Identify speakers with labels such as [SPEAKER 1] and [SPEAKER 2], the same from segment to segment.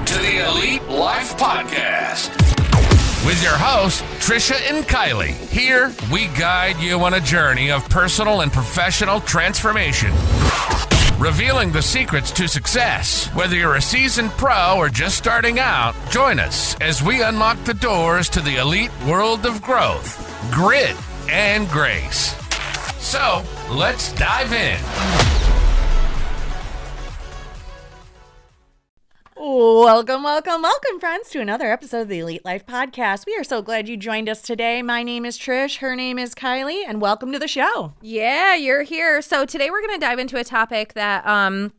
[SPEAKER 1] to the Elite Life Podcast with your hosts, Trisha and Kylee. Here, we guide you on a journey of personal and professional transformation, revealing the secrets to success. Whether you're a seasoned pro or just starting out, join us as we unlock the doors to the elite world of growth, grit, and grace. So, let's dive in.
[SPEAKER 2] Welcome, friends, to another episode of the Elite Life Podcast. We are so glad you joined us today. My name is Trish. Her name is Kylee, and welcome to the show.
[SPEAKER 3] Yeah, you're here. So today we're going to dive into a topic that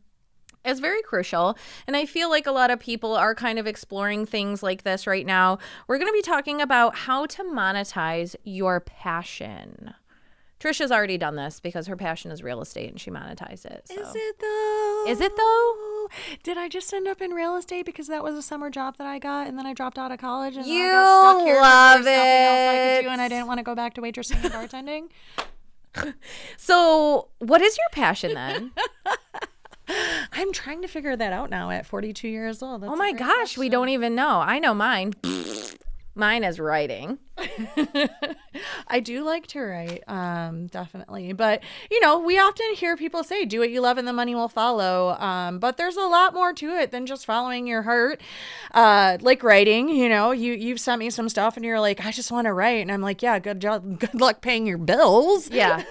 [SPEAKER 3] is very crucial, and I feel like a lot of people are kind of exploring things like this right now. We're going to be talking about how to monetize your passion. Trisha's already done this because her passion is real estate and she monetized it. So.
[SPEAKER 2] Is it though?
[SPEAKER 3] Is it though?
[SPEAKER 2] Did I just end up in real estate because that was a summer job that I got and then I dropped out of college and
[SPEAKER 3] you
[SPEAKER 2] then I got stuck here
[SPEAKER 3] love
[SPEAKER 2] because there's nothing else I could
[SPEAKER 3] it.
[SPEAKER 2] do and I didn't want to go back to waitressing and bartending?
[SPEAKER 3] So what is your passion then?
[SPEAKER 2] I'm trying to figure that out now at 42 years old. That's
[SPEAKER 3] Oh my gosh, we don't even know. I know mine. Mine is writing.
[SPEAKER 2] I do like to write, definitely. But, we often hear people say, do what you love and the money will follow. But there's a lot more to it than just following your heart. Like writing, you've sent me some stuff and you're like, I just want to write. And I'm like, yeah, good job. Good luck paying your bills.
[SPEAKER 3] Yeah.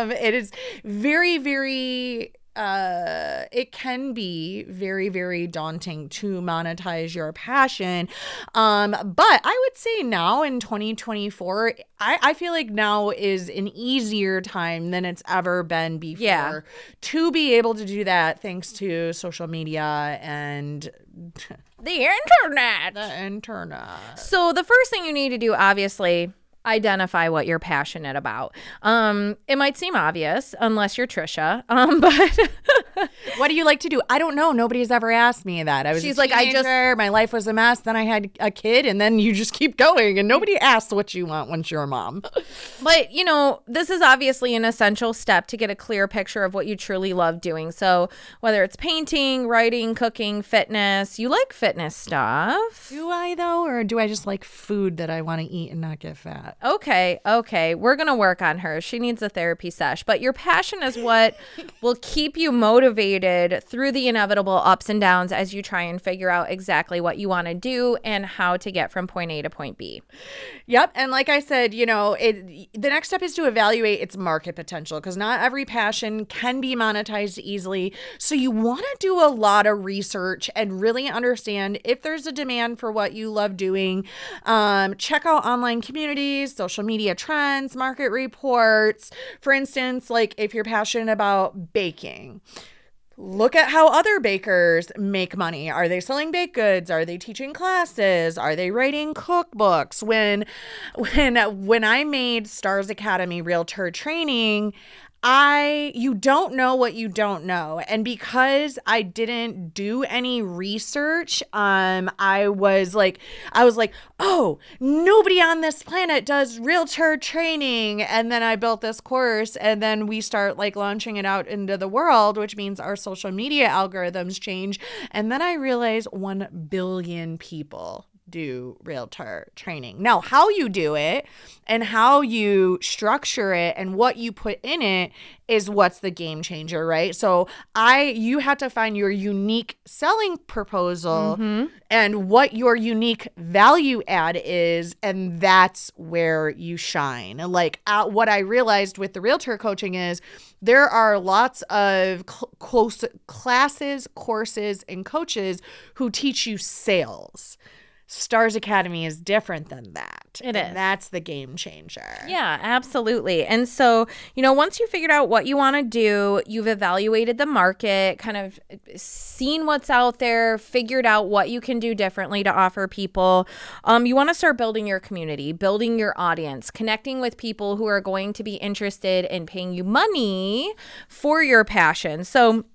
[SPEAKER 2] It is very, very... it can be very, very daunting to monetize your passion. But I would say now in 2024, I feel like now is an easier time than it's ever been before to be able to do that thanks to social media and
[SPEAKER 3] The internet.
[SPEAKER 2] the internet.
[SPEAKER 3] So the first thing you need to do, obviously, identify what you're passionate about. It might seem obvious unless you're Trisha, but
[SPEAKER 2] What do you like to do? I don't know. Nobody's ever asked me that. I was
[SPEAKER 3] She's
[SPEAKER 2] a
[SPEAKER 3] like,
[SPEAKER 2] teenager, my life was a mess. Then I had a kid, and then you just keep going, and nobody asks what you want once you're a mom.
[SPEAKER 3] But, this is obviously an essential step to get a clear picture of what you truly love doing. So whether it's painting, writing, cooking, fitness, you like fitness stuff.
[SPEAKER 2] Do I, though, or do I just like food that I want to eat and not get fat?
[SPEAKER 3] Okay. We're going to work on her. She needs a therapy sesh. But your passion is what will keep you motivated through the inevitable ups and downs as you try and figure out exactly what you want to do and how to get from point A to point B.
[SPEAKER 2] Yep. And like I said, the next step is to evaluate its market potential because not every passion can be monetized easily. So you want to do a lot of research and really understand if there's a demand for what you love doing. Check out online communities, social media trends, market reports. For instance, like if you're passionate about baking, look at how other bakers make money. Are they selling baked goods? Are they teaching classes? Are they writing cookbooks? When I made Stars Academy Realtor Training, you don't know what you don't know. And because I didn't do any research, I was like, oh, nobody on this planet does realtor training. And then I built this course and then we start launching it out into the world, which means our social media algorithms change. And then I realized 1 billion people do realtor training. Now, how you do it and how you structure it and what you put in it is what's the game changer, right? So you have to find your unique selling proposal and what your unique value add is, and that's where you shine. What I realized with the realtor coaching is there are lots of classes, courses, and coaches who teach you sales. Stars Academy is different than that.
[SPEAKER 3] It is.
[SPEAKER 2] And that's the game changer.
[SPEAKER 3] Yeah, absolutely. And so, once you figured out what you want to do, you've evaluated the market, kind of seen what's out there, figured out what you can do differently to offer people. You want to start building your community, building your audience, connecting with people who are going to be interested in paying you money for your passion. So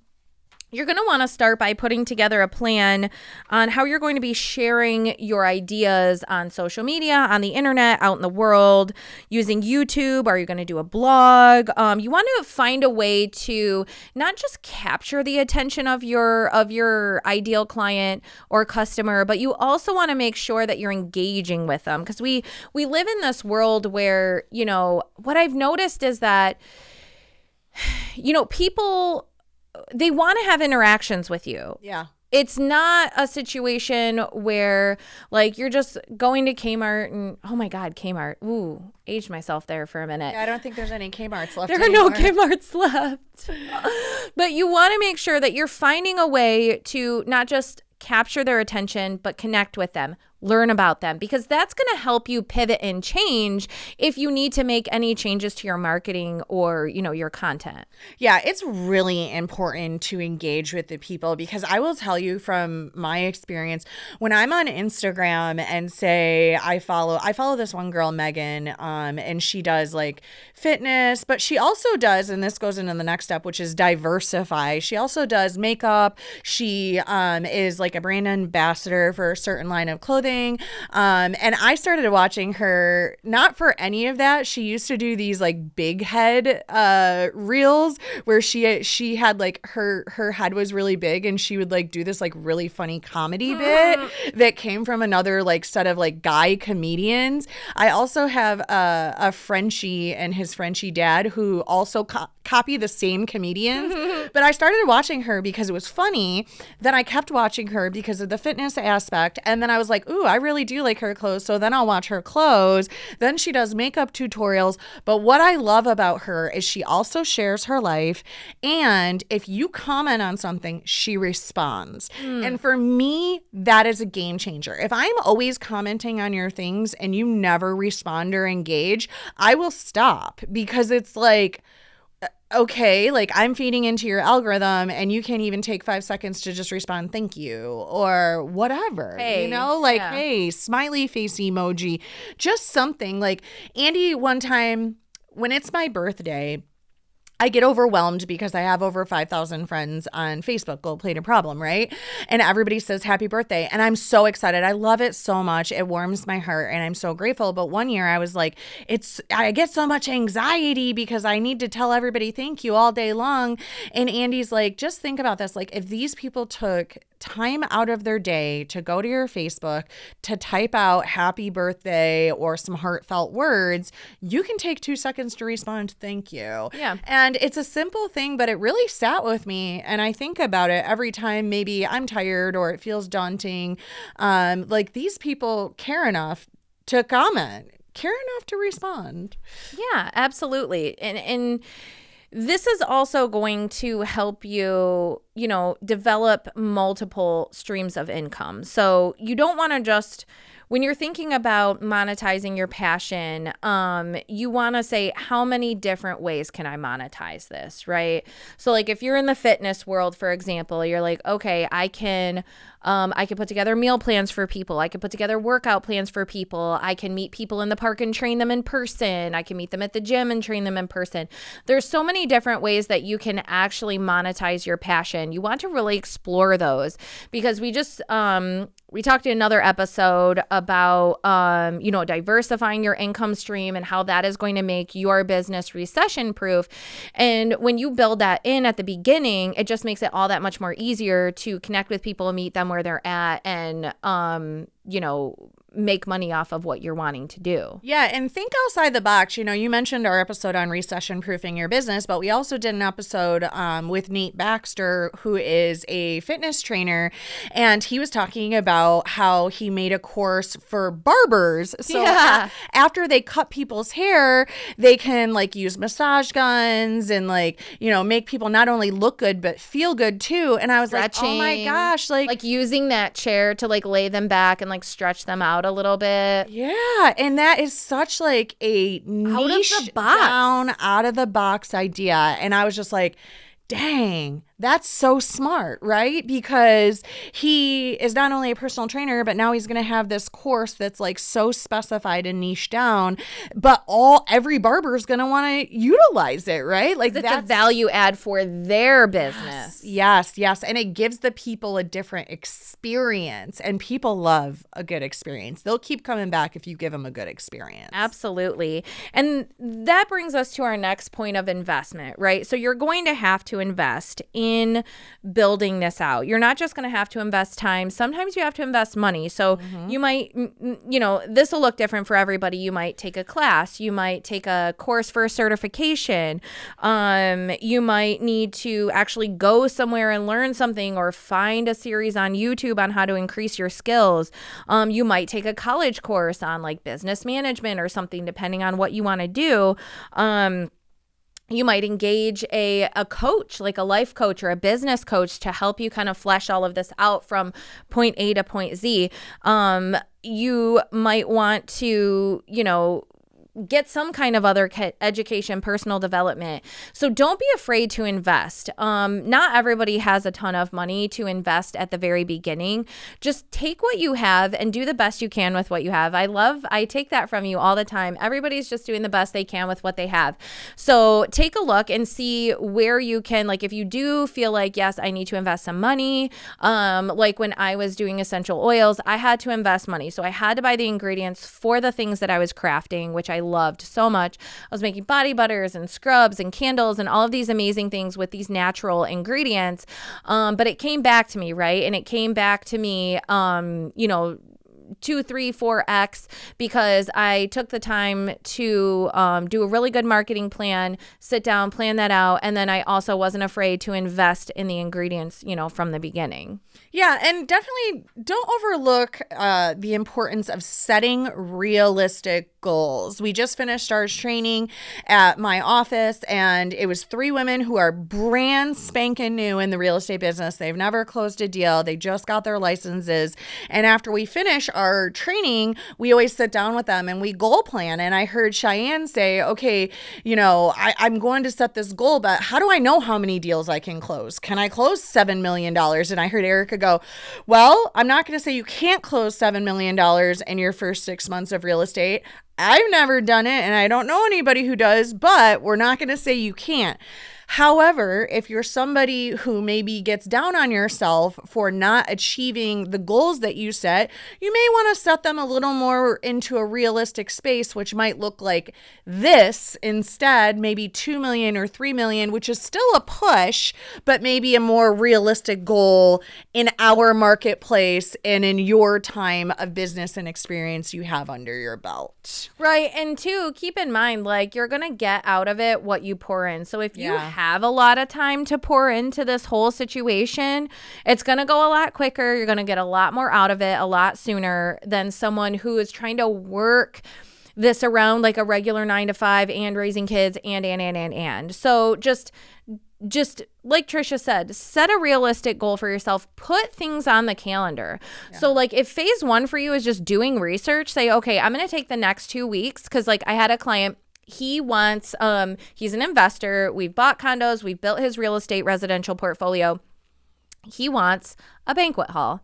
[SPEAKER 3] you're going to want to start by putting together a plan on how you're going to be sharing your ideas on social media, on the internet, out in the world, using YouTube. Are you going to do a blog? You want to find a way to not just capture the attention of your ideal client or customer, but you also want to make sure that you're engaging with them, because we live in this world where, what I've noticed is that, people, they want to have interactions with you.
[SPEAKER 2] Yeah.
[SPEAKER 3] It's not a situation where like you're just going to Kmart and, oh my God, Kmart. Ooh, aged myself there for a minute.
[SPEAKER 2] Yeah, I don't think there's any Kmarts left
[SPEAKER 3] There are
[SPEAKER 2] anymore.
[SPEAKER 3] no Kmarts left. But you want to make sure that you're finding a way to not just capture their attention, but connect with them, learn about them, because that's going to help you pivot and change if you need to make any changes to your marketing or, your content.
[SPEAKER 2] Yeah, it's really important to engage with the people, because I will tell you from my experience, when I'm on Instagram and say I follow this one girl, Megan, and she does like fitness, but she also does, and this goes into the next step, which is diversify. She also does makeup. She is like a brand ambassador for a certain line of clothing. And I started watching her, not for any of that. She used to do these like big head reels where she had like her head was really big, and she would like do this like really funny comedy bit that came from another like set of like guy comedians. I also have a Frenchie and his Frenchie dad who also copy the same comedians. But I started watching her because it was funny. Then I kept watching her because of the fitness aspect. And then I was like, ooh, I really do like her clothes. So then I'll watch her clothes. Then she does makeup tutorials. But what I love about her is she also shares her life. And if you comment on something, she responds. And for me, that is a game changer. If I'm always commenting on your things and you never respond or engage, I will stop, because it's like, okay, like I'm feeding into your algorithm and you can't even take 5 seconds to just respond, thank you, or whatever,
[SPEAKER 3] hey,
[SPEAKER 2] hey, smiley face emoji, just something. Like Andy, one time when it's my birthday, I get overwhelmed because I have over 5,000 friends on Facebook. Gold plated problem, right? And everybody says happy birthday. And I'm so excited. I love it so much. It warms my heart and I'm so grateful. But one year I was like, I get so much anxiety because I need to tell everybody thank you all day long. And Andy's like, just think about this. Like if these people took time out of their day to go to your Facebook to type out happy birthday or some heartfelt words, you can take 2 seconds to respond, thank you.
[SPEAKER 3] Yeah.
[SPEAKER 2] And it's a simple thing, but it really sat with me. And I think about it every time maybe I'm tired or it feels daunting. Like these people care enough to comment, care enough to respond.
[SPEAKER 3] Yeah, absolutely. And this is also going to help you, develop multiple streams of income. So you don't want to just, when you're thinking about monetizing your passion, you want to say, how many different ways can I monetize this, right? So like if you're in the fitness world, for example, you're like, okay, I can put together meal plans for people. I can put together workout plans for people. I can meet people in the park and train them in person. I can meet them at the gym and train them in person. There's so many different ways that you can actually monetize your passion. You want to really explore those, because we just, we talked in another episode about, diversifying your income stream and how that is going to make your business recession proof. And when you build that in at the beginning, it just makes it all that much more easier to connect with people and meet them where they're at and, make money off of what you're wanting to do.
[SPEAKER 2] Yeah, and think outside the box. You mentioned our episode on recession proofing your business, but we also did an episode with Nate Baxter, who is a fitness trainer, and he was talking about how he made a course for barbers. So after they cut people's hair, they can like use massage guns and make people not only look good but feel good too. And I was
[SPEAKER 3] Stretching,
[SPEAKER 2] like, oh my gosh, like
[SPEAKER 3] using that chair to like lay them back and like stretch them out a little bit.
[SPEAKER 2] Yeah, and that is such like a niche, out of the box idea. And I was just like, dang, That's so smart, right? Because he is not only a personal trainer, but now he's going to have this course that's like so specified and niche down, but every barber is going to want to utilize it, right? Like
[SPEAKER 3] it's a value add for their business.
[SPEAKER 2] Yes. And it gives the people a different experience, and people love a good experience. They'll keep coming back if you give them a good experience.
[SPEAKER 3] Absolutely. And that brings us to our next point of investment, right? So you're going to have to invest in building this out. You're not just going to have to invest time. Sometimes you have to invest money. So you might, this will look different for everybody. You might take a class. You might take a course for a certification. You might need to actually go somewhere and learn something, or find a series on YouTube on how to increase your skills. You might take a college course on like business management or something, depending on what you want to do. You might engage a coach, like a life coach or a business coach, to help you kind of flesh all of this out from point A to point Z. You might want to, get some kind of other education, personal development. So don't be afraid to invest. Not everybody has a ton of money to invest at the very beginning. Just take what you have and do the best you can with what you have. I take that from you all the time. Everybody's just doing the best they can with what they have. So take a look and see where you can, like if you do feel like, yes, I need to invest some money. Like when I was doing essential oils, I had to invest money. So I had to buy the ingredients for the things that I was crafting, which I loved so much. I was making body butters and scrubs and candles and all of these amazing things with these natural ingredients. But it came back to me, right? And it came back to me, 2, 3, 4x, because I took the time to do a really good marketing plan, sit down, plan that out. And then I also wasn't afraid to invest in the ingredients, from the beginning.
[SPEAKER 2] Yeah, and definitely don't overlook the importance of setting realistic goals. We just finished our training at my office, and it was 3 women who are brand spanking new in the real estate business. They've never closed a deal. They just got their licenses. And after we finish our training, we always sit down with them and we goal plan. And I heard Cheyenne say, okay, I'm going to set this goal, but how do I know how many deals I can close? Can I close $7 million? And I heard Erica go, well, I'm not going to say you can't close $7 million in your first 6 months of real estate. I've never done it, and I don't know anybody who does, but we're not going to say you can't. However, if you're somebody who maybe gets down on yourself for not achieving the goals that you set, you may want to set them a little more into a realistic space, which might look like this instead, maybe 2 million or 3 million, which is still a push, but maybe a more realistic goal in our marketplace and in your time of business and experience you have under your belt.
[SPEAKER 3] Right. And 2, keep in mind, like, you're going to get out of it what you pour in. So if you have a lot of time to pour into this whole situation, it's going to go a lot quicker. You're going to get a lot more out of it a lot sooner than someone who is trying to work this around like a regular 9 to 5 and raising kids and. So just like Trisha said, set a realistic goal for yourself. Put things on the calendar. Yeah. So like if phase 1 for you is just doing research, say, okay, I'm going to take the next 2 weeks, because like I had a client, he wants, he's an investor. We've bought condos. We've built his real estate residential portfolio. He wants a banquet hall,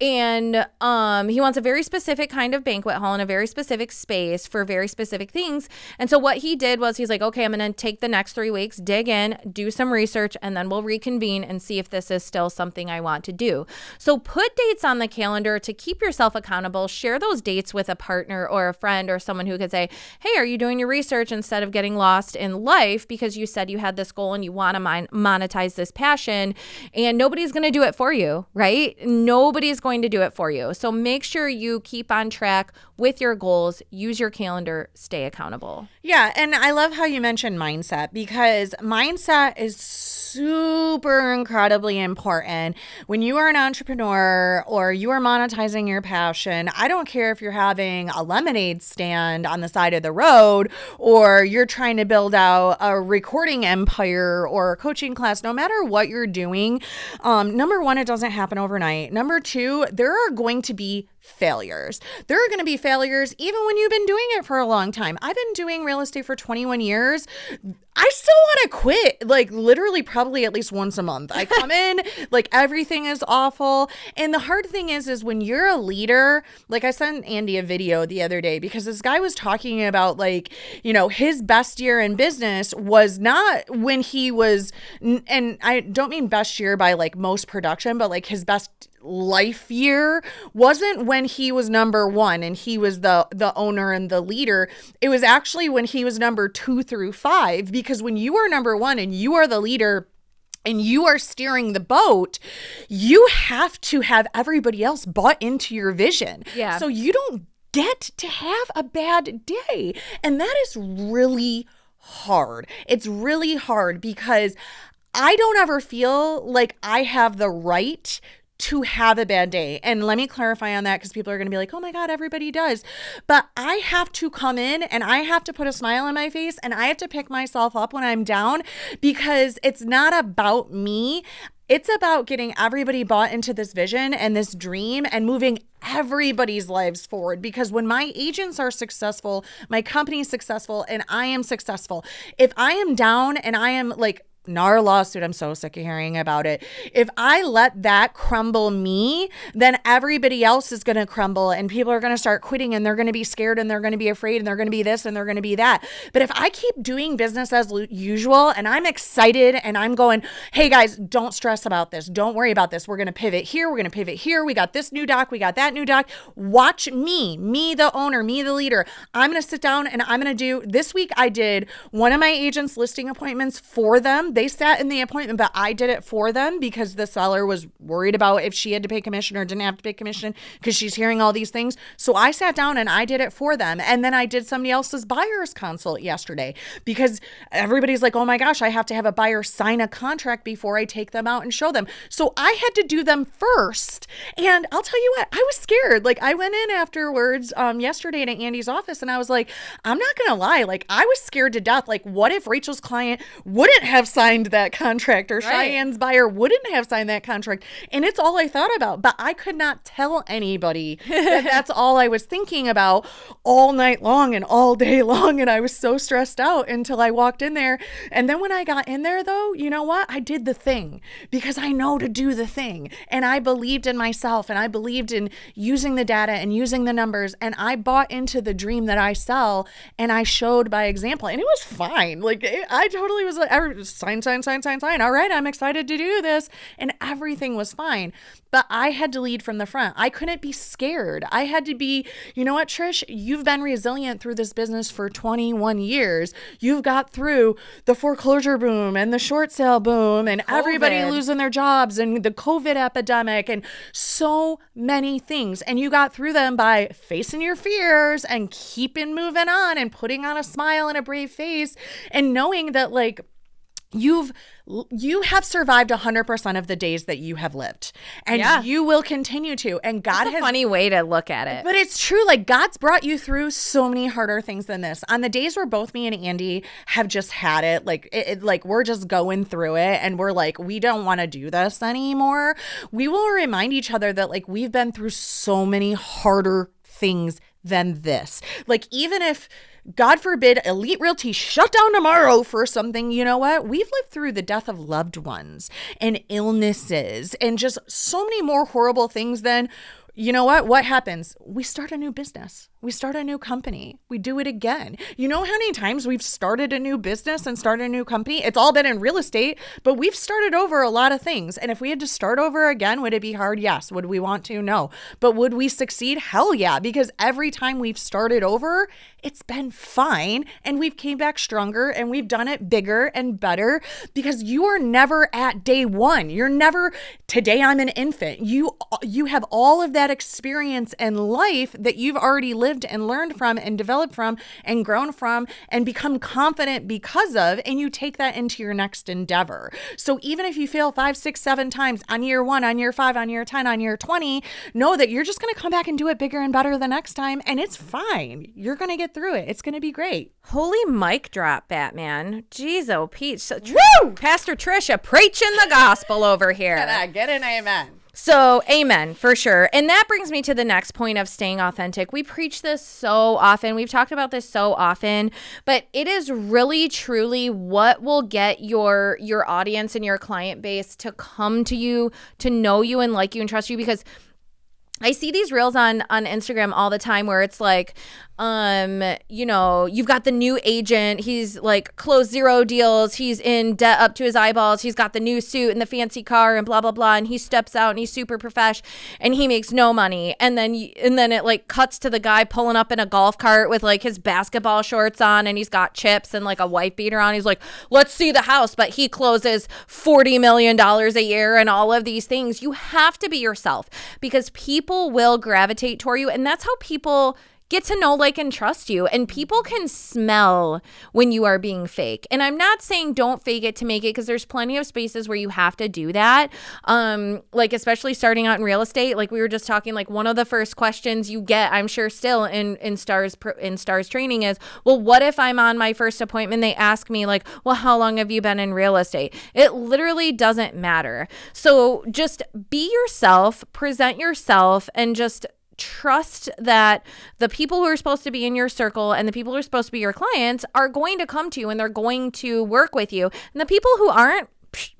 [SPEAKER 3] and he wants a very specific kind of banquet hall in a very specific space for very specific things. And so what he did was he's like, okay, I'm going to take the next 3 weeks, dig in, do some research, and then we'll reconvene and see if this is still something I want to do. So put dates on the calendar to keep yourself accountable. Share those dates with a partner or a friend or someone who could say, hey, are you doing your research, instead of getting lost in life because you said you had this goal and you want to monetize this passion, and nobody's going to do it for you, right? Nobody's going to do it for you. So make sure you keep on track with your goals, use your calendar, stay accountable.
[SPEAKER 2] Yeah, and I love how you mentioned mindset, because mindset is super incredibly important. When you are an entrepreneur or you are monetizing your passion, I don't care if you're having a lemonade stand on the side of the road or you're trying to build out a recording empire or a coaching class, no matter what you're doing. Number 1, it doesn't happen overnight. Number 2, there are going to be failures. There are going to be failures even when you've been doing it for a long time. I've been doing real estate for 21 years. I still want to quit, like literally probably at least once a month. I come in, like everything is awful. And the hard thing is when you're a leader, like I sent Andy a video the other day because this guy was talking about like, you know, his best year in business was not when he was, and I don't mean best year by like most production, but like his best life year wasn't when he was number one and he was the owner and the leader. It was actually when he was number 2 through 5, because when you are number one and you are the leader and you are steering the boat, you have to have everybody else bought into your vision.
[SPEAKER 3] Yeah.
[SPEAKER 2] So you don't get to have a bad day. And that is really hard. It's really hard because I don't ever feel like I have the right to have a bad day. And let me clarify on that because people are going to be like, oh my God, everybody does. But I have to come in and I have to put a smile on my face and I have to pick myself up when I'm down, because it's not about me. It's about getting everybody bought into this vision and this dream and moving everybody's lives forward. Because when my agents are successful, my company is successful, and I am successful. If I am down and I am like, NAR lawsuit, I'm so sick of hearing about it. If I let that crumble me, then everybody else is going to crumble and people are going to start quitting and they're going to be scared and they're going to be afraid and they're going to be this and they're going to be that. But if I keep doing business as usual and I'm excited and I'm going, hey guys, don't stress about this. Don't worry about this. We're going to pivot here. We're going to pivot here. We got this new doc. We got that new doc. Watch me the owner, me the leader. I'm going to sit down and I'm going to do, this week I did one of my agents' listing appointments for them. They sat in the appointment, but I did it for them because the seller was worried about if she had to pay commission or didn't have to pay commission because she's hearing all these things. So I sat down and I did it for them. And then I did somebody else's buyer's consult yesterday because everybody's like, oh my gosh, I have to have a buyer sign a contract before I take them out and show them. So I had to do them first. And I'll tell you what, I was scared. Like I went in afterwards yesterday to Andy's office and I was like, I'm not going to lie. Like I was scared to death. Like what if Rachel's client wouldn't have signed that contract or Cheyenne's buyer wouldn't have signed that contract? And it's all I thought about, but I could not tell anybody that that's all I was thinking about all night long and all day long. And I was so stressed out until I walked in there. And then when I got in there though, you know what? I did the thing because I know to do the thing. And I believed in myself and I believed in using the data and using the numbers. And I bought into the dream that I sell and I showed by example. And it was fine. Like I totally was like, sign. All right, I'm excited to do this. And everything was fine. But I had to lead from the front. I couldn't be scared. I had to be, you know what, Trish, you've been resilient through this business for 21 years. You've got through the foreclosure boom and the short sale boom and everybody losing their jobs and the COVID epidemic and so many things. And you got through them by facing your fears and keeping moving on and putting on a smile and a brave face and knowing that like, you have survived 100% of the days that you have lived, and you will continue to. And God has a
[SPEAKER 3] funny way to look at it,
[SPEAKER 2] but it's true. Like God's brought you through so many harder things than this. On the days where both me and Andy have just had it, like we're just going through it, and we're like, we don't want to do this anymore. We will remind each other that like we've been through so many harder things than this. Like even if, God forbid, Elite Realty shut down tomorrow for something, you know what? We've lived through the death of loved ones and illnesses and just so many more horrible things than, you know what happens? We start a new business. We start a new company. We do it again. You know how many times we've started a new business and started a new company? It's all been in real estate, but we've started over a lot of things. And if we had to start over again, would it be hard? Yes. Would we want to? No. But would we succeed? Hell yeah. Because every time we've started over, it's been fine. And we've came back stronger and we've done it bigger and better, because you are never at day one. You're never, today I'm an infant. You have all of that experience and life that you've already lived and learned from and developed from and grown from and become confident because of, and you take that into your next endeavor. So even if you fail 5, 6, 7 times on year 1, on year 5, on year 10, on year 20, know that you're just going to come back and do it bigger and better the next time. And it's fine. You're going to get through it. It's going to be great.
[SPEAKER 3] Holy mic drop, Batman. Jeez, oh, Pete. So, Pastor Trisha preaching the gospel over here.
[SPEAKER 2] Get an amen.
[SPEAKER 3] So amen, for sure. And that brings me to the next point of staying authentic. We preach this so often. We've talked about this so often, but it is really, truly what will get your audience and your client base to come to you, to know you and like you and trust you. Because I see these reels on Instagram all the time where it's like, you've got the new agent. He's like closed 0 deals. He's in debt up to his eyeballs. He's got the new suit and the fancy car and blah, blah, blah. And he steps out and he's super profesh and he makes no money. And then it like cuts to the guy pulling up in a golf cart with like his basketball shorts on and he's got chips and like a wife beater on. He's like, let's see the house. But he closes $40 million a year and all of these things. You have to be yourself because people will gravitate toward you. And that's how people get to know, like, and trust you. And people can smell when you are being fake. And I'm not saying don't fake it to make it, because there's plenty of spaces where you have to do that. Like, especially starting out in real estate, like we were just talking, like one of the first questions you get, I'm sure still in stars training is, well, what if I'm on my first appointment? They ask me like, well, how long have you been in real estate? It literally doesn't matter. So just be yourself, present yourself, and just trust that the people who are supposed to be in your circle and the people who are supposed to be your clients are going to come to you and they're going to work with you. And the people who aren't,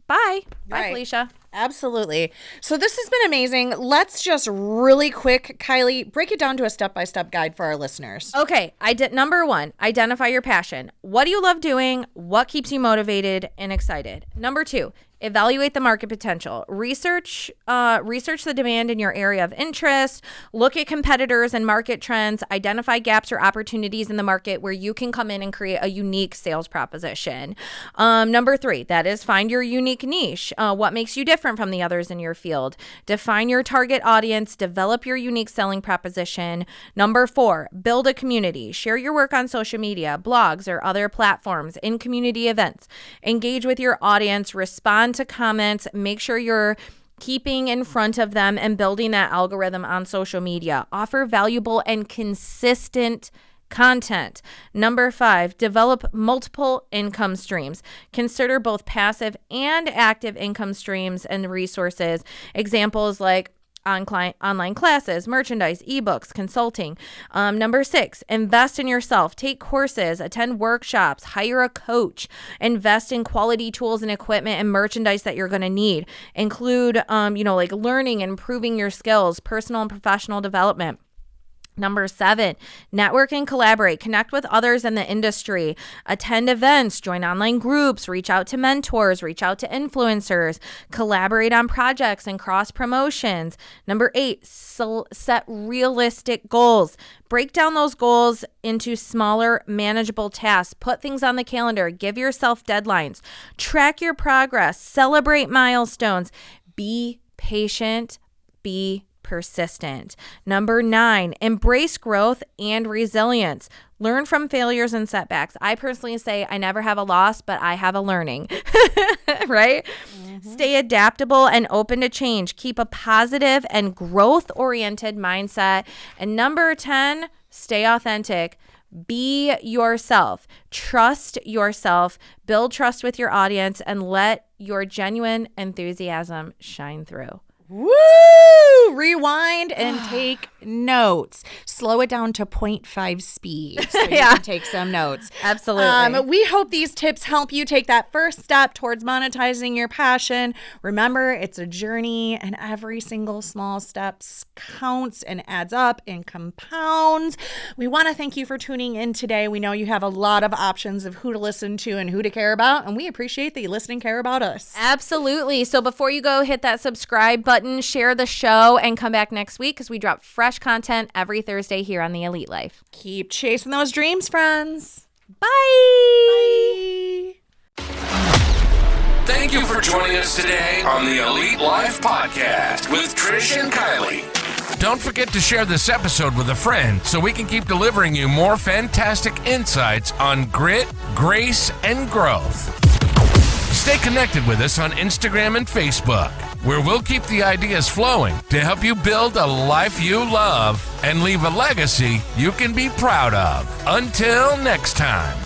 [SPEAKER 3] bye. Bye,
[SPEAKER 2] Right.
[SPEAKER 3] Felicia.
[SPEAKER 2] Absolutely. So this has been amazing. Let's just really quick, Kylee, break it down to a step-by-step guide for our listeners.
[SPEAKER 3] Okay, number 1, identify your passion. What do you love doing? What keeps you motivated and excited? Number 2, evaluate the market potential. Research the demand in your area of interest. Look at competitors and market trends. Identify gaps or opportunities in the market where you can come in and create a unique sales proposition. Number 3, that is find your unique niche. What makes you different from the others in your field? Define your target audience. Develop your unique selling proposition. Number 4, build a community. Share your work on social media, blogs, or other platforms, in community events. Engage with your audience. Respond to comments. Make sure you're keeping in front of them and building that algorithm on social media. Offer valuable and consistent content. Number 5, develop multiple income streams. Consider both passive and active income streams and resources. Examples like online classes, merchandise, ebooks, consulting. Number 6, invest in yourself. Take courses, attend workshops, hire a coach, invest in quality tools and equipment and merchandise that you're going to need. Include, like learning and improving your skills, personal and professional development. Number 7, network and collaborate. Connect with others in the industry. Attend events, join online groups, reach out to mentors, reach out to influencers, collaborate on projects and cross promotions. Number 8, set realistic goals. Break down those goals into smaller, manageable tasks. Put things on the calendar. Give yourself deadlines. Track your progress. Celebrate milestones. Be patient. Be persistent. Number 9, embrace growth and resilience. Learn from failures and setbacks. I personally say I never have a loss, but I have a learning, right? Mm-hmm. Stay adaptable and open to change. Keep a positive and growth-oriented mindset. And number 10, stay authentic. Be yourself. Trust yourself. Build trust with your audience and let your genuine enthusiasm shine through.
[SPEAKER 2] Woo! Rewind and take notes. Slow it down to 0.5 speed so you can take some notes.
[SPEAKER 3] Absolutely.
[SPEAKER 2] We hope these tips help you take that first step towards monetizing your passion. Remember, it's a journey and every single small step counts and adds up and compounds. We want to thank you for tuning in today. We know you have a lot of options of who to listen to and who to care about, and we appreciate that you listen and care about us.
[SPEAKER 3] Absolutely. So before you go, hit that subscribe button, share the show, and come back next week because we drop fresh content every Thursday here on The Elite Life.
[SPEAKER 2] Keep chasing those dreams, friends.
[SPEAKER 3] Bye.
[SPEAKER 1] Thank you for joining us today on the Elite Life Podcast with Trish and Kylee. Don't forget to share this episode with a friend so we can keep delivering you more fantastic insights on grit, grace, and growth. Stay connected with us on Instagram and Facebook, where we'll keep the ideas flowing to help you build a life you love and leave a legacy you can be proud of. Until next time.